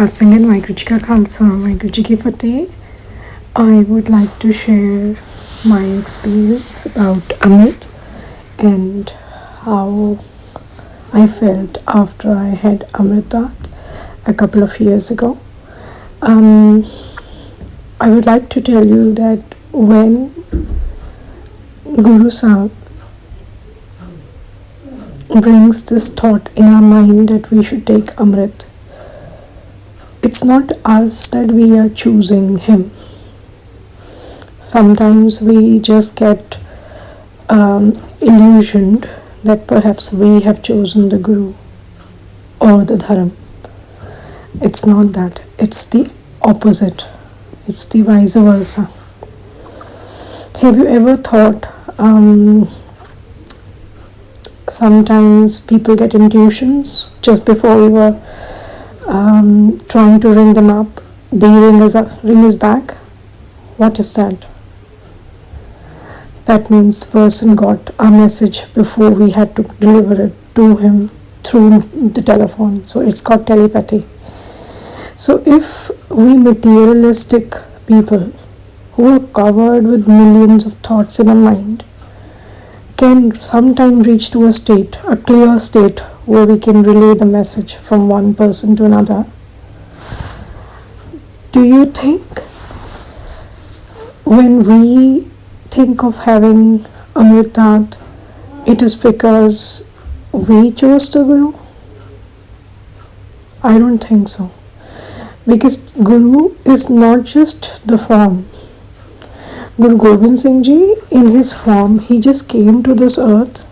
Sadhsangat, Waheguruji ka khalsa, Waheguruji ki fateh. I would like to share my experience about Amrit and how I felt after I had Amrit Daat a couple of years ago. I would like to tell you that when Guru Sahib brings this thought in our mind that we should take Amrit, it's not us that we are choosing him. Sometimes we just get illusioned that perhaps we have chosen the Guru or the Dharam. It's not that. It's the opposite. It's the vice versa. Have you ever thought sometimes people get intuitions just before you were trying to ring them up? They ring us back. What is that? That means the person got a message before we had to deliver it to him through the telephone. So it's called telepathy. So if we materialistic people who are covered with millions of thoughts in our mind can sometimes reach to a state, a clear state, where we can relay the message from one person to another, do you think when we think of having Amrit Daat, it is because we chose the Guru? I don't think so. Because Guru is not just the form. Guru Gobind Singh Ji, in his form, he just came to this earth,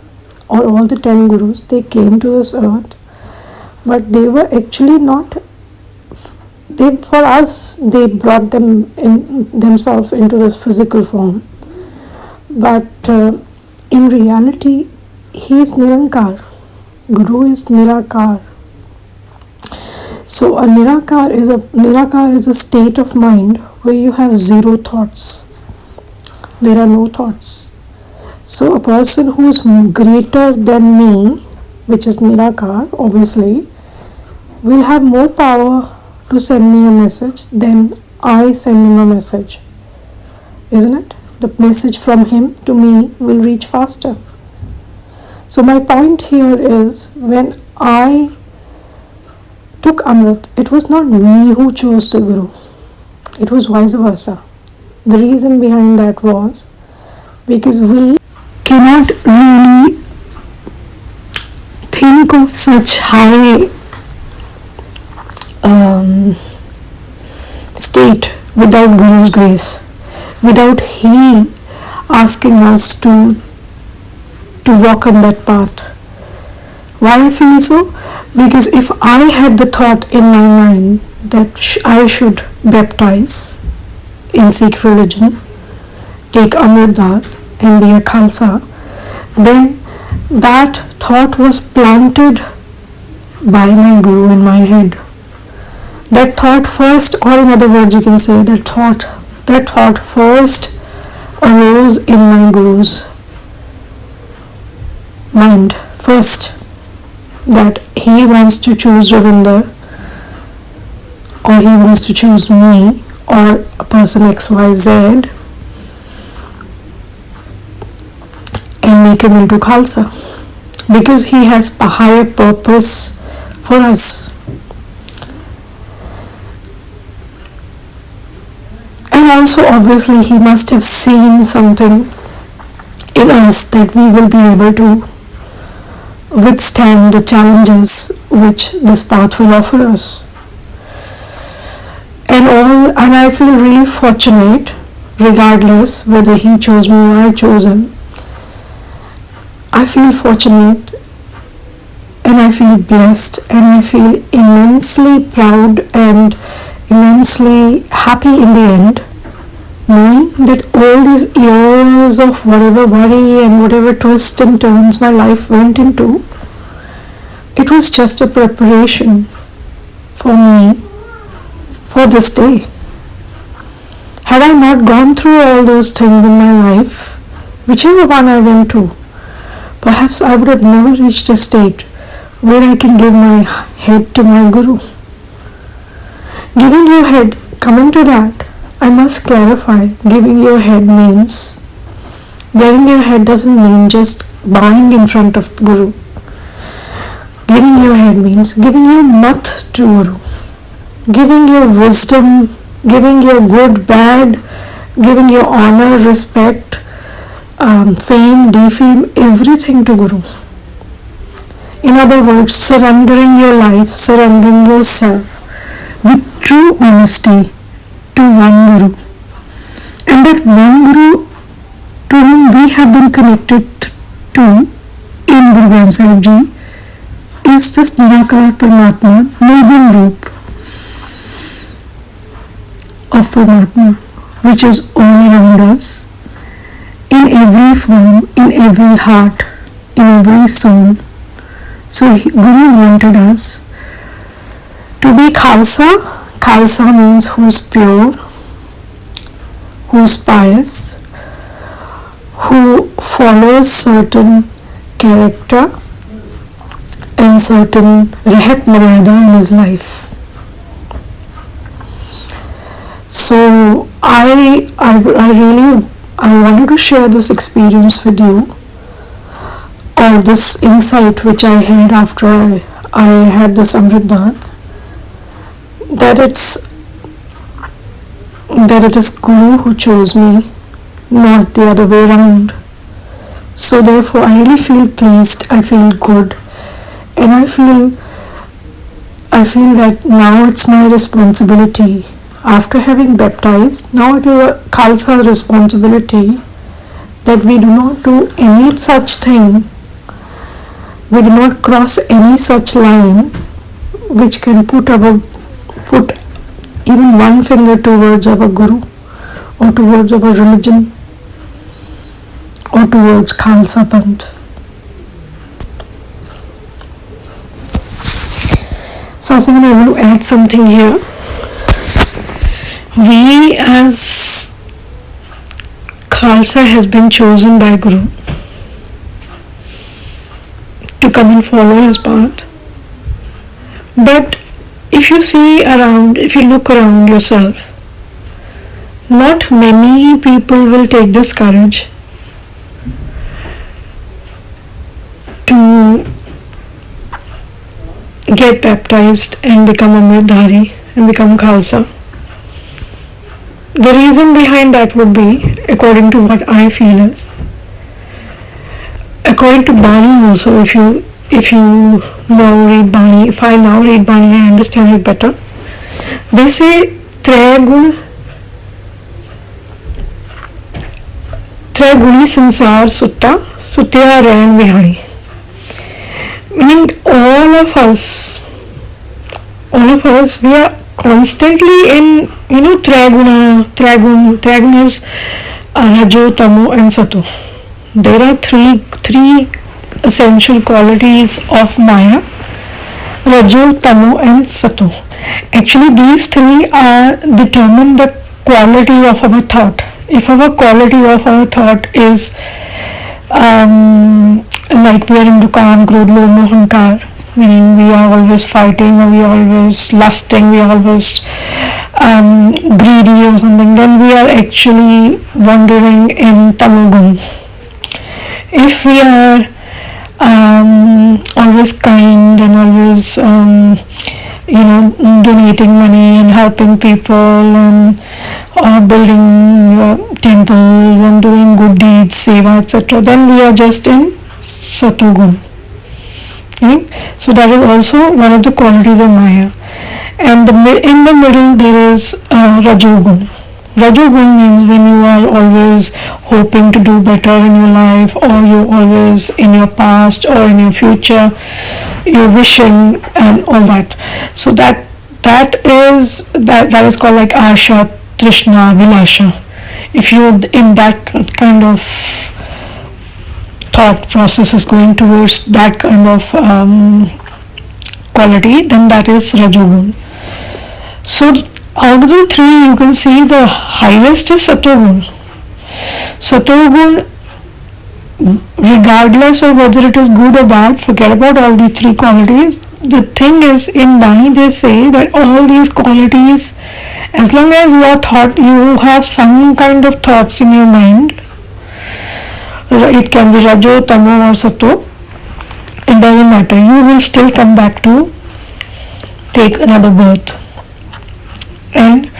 or all the 10 Gurus, they came to this earth, but they were actually not, for us, they brought themselves into this physical form. But in reality, he is Nirankar. Guru is Nirakar. So a Nirakar is a state of mind where you have zero thoughts. There are no thoughts. So a person who is greater than me, which is Nirakar, obviously, will have more power to send me a message than I send him a message. Isn't it? The message from him to me will reach faster. So my point here is, when I took Amrit, it was not me who chose the Guru. It was vice versa. The reason behind that was because we cannot really think of such high state without Guru's grace, without he asking us to walk on that path. Why I feel so? Because if I had the thought in my mind that I should baptize in Sikh religion, take Amrit Daat and be a khalsa, then that thought was planted by my Guru in my head. That thought first, or in other words you can say, that thought first arose in my Guru's mind first, that he wants to choose Ravinder, or he wants to choose me, or a person XYZ, and make him into khalsa, because he has a higher purpose for us. And also obviously he must have seen something in us that we will be able to withstand the challenges which this path will offer us. And I feel really fortunate, regardless whether he chose me or I chose him. I feel fortunate, and I feel blessed, and I feel immensely proud and immensely happy in the end, knowing that all these years of whatever worry and whatever twists and turns my life went into, it was just a preparation for me for this day. Had I not gone through all those things in my life, whichever one I went to, perhaps I would have never reached a state where I can give my head to my Guru. Giving your head, coming to that, I must clarify, giving your head means, giving your head doesn't mean just bowing in front of Guru. Giving your head means giving your mat to Guru, giving your wisdom, giving your good, bad, giving your honor, respect, fame, defame, everything to Guru. In other words, surrendering your life, surrendering yourself with true honesty to one Guru. And that one Guru to whom we have been connected to in Guru Granth Sahib Ji is this Nirakar Paramatma, noble roop of Paramatma, which is all around us, in every form, in every heart, in every soul. So Guru wanted us to be khalsa. Khalsa means who's pure, who's pious, who follows certain character and certain rehat maryada in his life. So I wanted to share this experience with you, or this insight which I had after I had this Amrit Daat, that it is Guru who chose me, not the other way around. So therefore I really feel pleased, I feel good, and I feel that now it's my responsibility. After having baptized, now it is a khalsa responsibility that we do not do any such thing, we do not cross any such line which can put even one finger towards our Guru, or towards our religion, or towards Khalsa Panth. Sadhsangat, I want to add something here. We as Khalsa has been chosen by Guru to come and follow his path. But if you see around, if you look around yourself, not many people will take this courage to get baptized and become Amritdhari and become Khalsa. The reason behind that would be, according to what I feel is, according to Bani also, if you now read Bani, if I now read Bani, I understand it better. They say Traguni Sansar Sutta, Sutya Rayan Vihari. Meaning all of us, we are constantly in, Traguna is Rajo, Tamo and Sato. There are three essential qualities of Maya, Rajo, Tamo and Sato. Actually these three are determine the quality of our thought. If our quality of our thought is like we are in Dukam, Krodh, Lobh, Moh, Ahankar, meaning we are always fighting, or we are always lusting, we are always greedy or something, then we are actually wandering in Tamogun. If we are always kind and always donating money and helping people and building temples and doing good deeds, seva, etc., then we are just in Satogun. Okay? So that is also one of the qualities of Maya. And in the middle there is Rajogun. Rajogun means when you are always hoping to do better in your life, or you're always in your past or in your future, you're wishing and all that. So that is called like Asha, Trishna, Vilasha. If you're in that kind of thought process is going towards that kind of quality, then that is Rajogun. So out of the three, you can see the highest is Satogun. Satogun, regardless of whether it is good or bad, forget about all these three qualities, the thing is, in Bani they say that all these qualities, as long as you have some kind of thoughts in your mind, it can be Rajo, Tamo or Sato, it doesn't matter, you will still come back to take another birth, and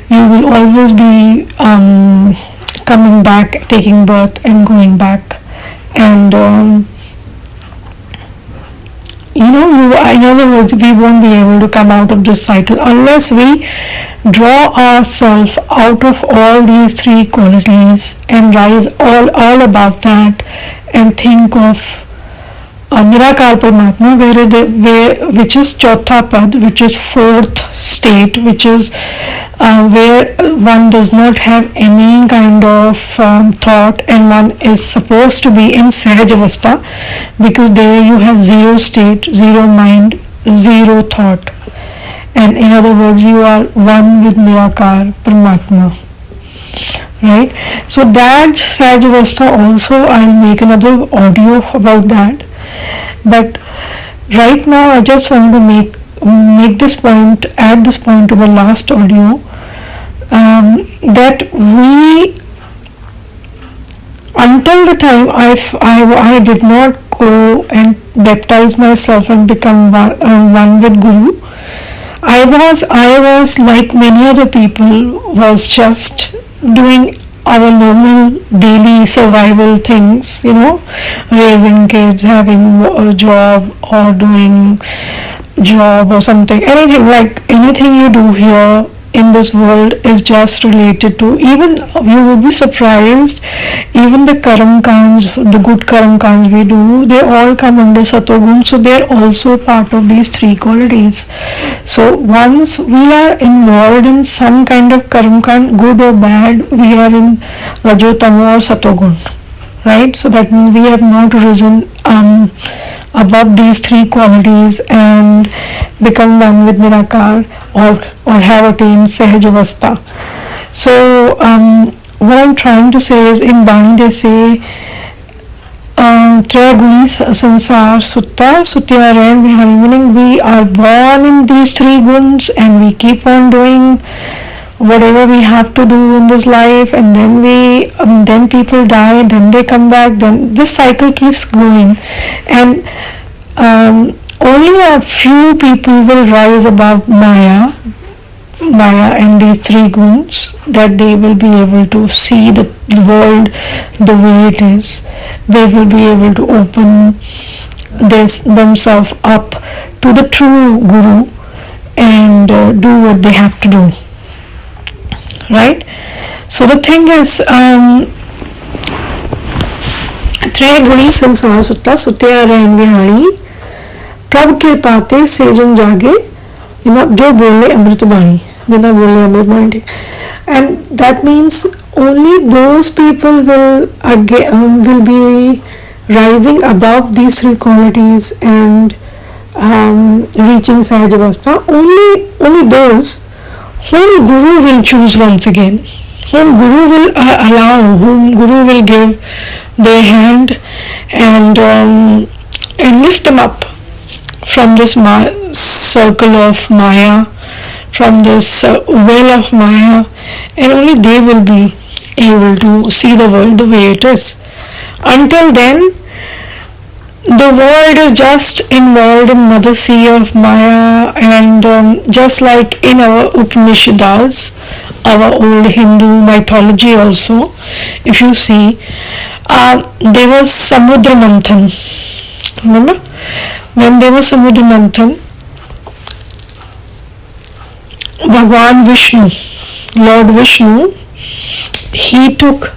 you will always be coming back, taking birth and going back, and in other words, we won't be able to come out of this cycle unless we draw ourselves out of all these three qualities and rise all above that and think of Nirakar Paramatma, which is Chautha Pad, which is fourth state, which is where one does not have any kind of thought, and one is supposed to be in Sahaj Avastha, because there you have zero state, zero mind, zero thought, and in other words you are one with Nirakar Paramatma. Right? So that Sahaj Avastha also, I'll make another audio about that. But right now I just want to make this point, add this point to the last audio, that we, until the time I did not go and baptize myself and become one with Guru, I was like many other people, was just doing our normal daily survival things, raising kids, having a job, or doing job or something, anything you do here in this world is just related to, even you would be surprised, even the karam kands, the good karam kands we do, they all come under Satogun, so they are also part of these three qualities. So once we are involved in some kind of karam kand, good or bad, we are in Rajo, Tamo or Satogun, right? So that means we have not risen above these three qualities and become one with Nirakar, or have attained Sahaj Avastha. So what I'm trying to say is, in Bani they say Traguni Sansar Sutta Sutya Ren Vihani, meaning we are born in these three guns and we keep on doing whatever we have to do in this life, and then people die, then they come back, then this cycle keeps going, and only a few people will rise above Maya and these three guns, that they will be able to see the world the way it is. They will be able to open themselves up to the true Guru and do what they have to do. Right? So the thing is, Traguni Sansar Sutta Sutya Ren Vihani, प्रभ के पाते Schezwan जागे, जो बोले अमृत बाणी, बिना बोले अमृत बाणी. And that means only those people will be rising above these three qualities and reaching Sahaj Avastha. Only those whom Guru will choose once again, whom Guru will allow, whom Guru will give their hand and lift them up from this circle of Maya, from this well of Maya, and only they will be able to see the world the way it is. Until then, the world is just involved in another sea of Maya, and just like in our Upanishads, our old Hindu mythology also, if you see, there was Samudra Manthan. Remember? When there was Samudra Manthan, Bhagwan Vishnu, Lord Vishnu, he took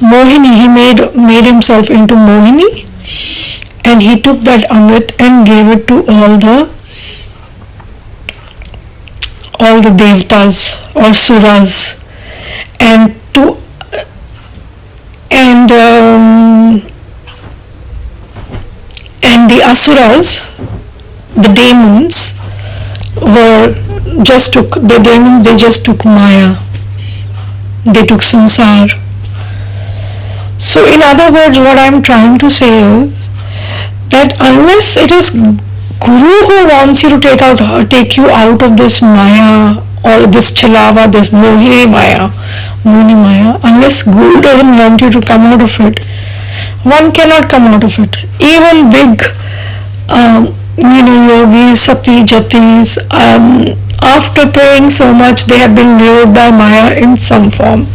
Mohini, he made himself into Mohini, and he took that Amrit and gave it to all the Devtas or Suras, and the Asuras, the demons, they just took Maya, they took Sansar. So in other words, what I'm trying to say is that unless it is Guru who wants you to take you out of this Maya or this Chalava, this Mohini Maya, unless Guru doesn't want you to come out of it, one cannot come out of it. Even big, yogis, sati, jatis, after praying so much, they have been lured by Maya in some form.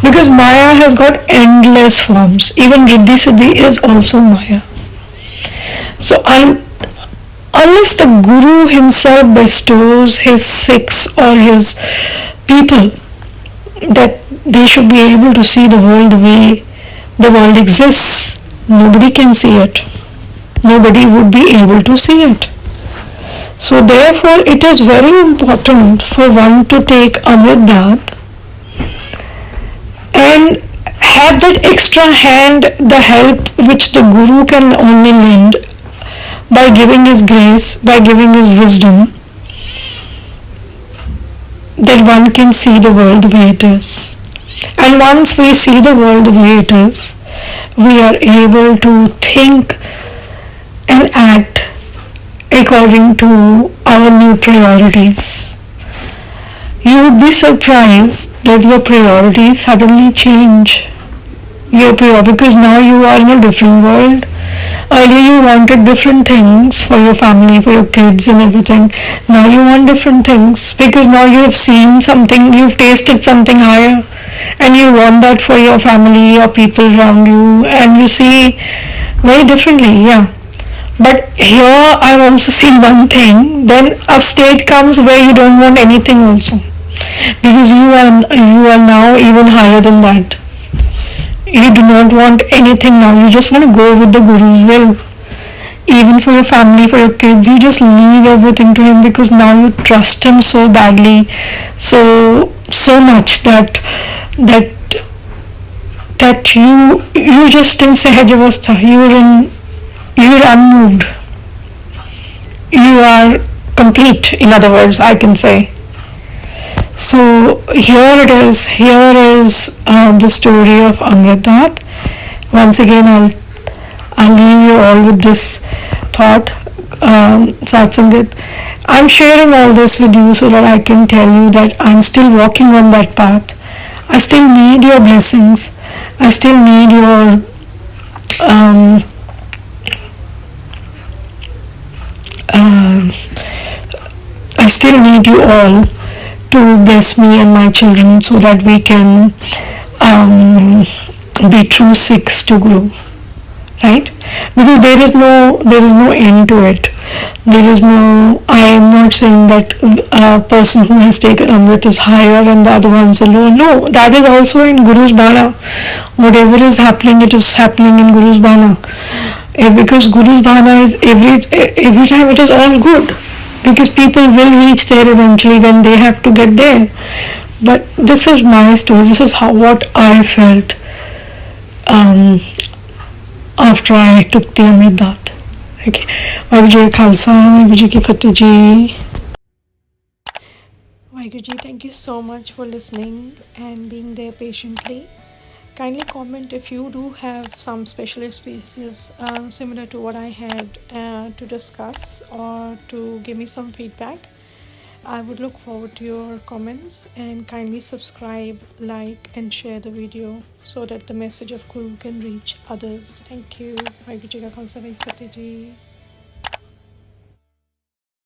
Because Maya has got endless forms. Even Riddhi Siddhi is also Maya. So unless the Guru himself bestows his Sikhs or his people that they should be able to see the world the way the world exists, nobody can see it. Nobody would be able to see it. So therefore it is very important for one to take Amrit Daat and have that extra hand, the help which the Guru can only lend by giving his grace, by giving his wisdom, that one can see the world the way it is. And once we see the world the way it is, we are able to think and act according to our new priorities. You would be surprised that your priorities suddenly change. Because now you are in a different world. Earlier you wanted different things for your family, for your kids and everything. Now you want different things because now you have seen something, you've tasted something higher, and you want that for your family or people around you, and you see very differently, yeah. But here I've also seen one thing, then a state comes where you don't want anything also. Because you are now even higher than that. You do not want anything now. You just want to go with the Guru's will. Even for your family, for your kids, you just leave everything to him because now you trust him so badly, so much that you just in Sahaj Avastha. You are unmoved. You are complete. In other words, I can say. So here it is. Here is the story of Amrit Daat. Once again, I'll leave you all with this thought, Sadhsangat. I'm sharing all this with you so that I can tell you that I'm still walking on that path. I still need your blessings. I still need your I still need you all to bless me and my children so that we can be true Sikhs to Guru, right? Because there is no end to it. I am not saying that a person who has taken Amrit is higher and the other ones are lower. No, that is also in Guru's Bana. Whatever is happening, it is happening in Guru's Bana. Because Guru's Bana is every time it is all good. Because people will reach there eventually when they have to get there. But this is my story. This is what I felt after I took the Amrit Daat. Okay. Waheguruji khalsa, Waheguruji fatehji. Waheguruji, thank you so much for listening and being there patiently. Kindly comment if you do have some special experiences similar to what I had to discuss, or to give me some feedback. I would look forward to your comments, and kindly subscribe, like and share the video so that the message of Guru can reach others. Thank you. Waheguruji ka khalsa, Waheguruji ki fateh ji.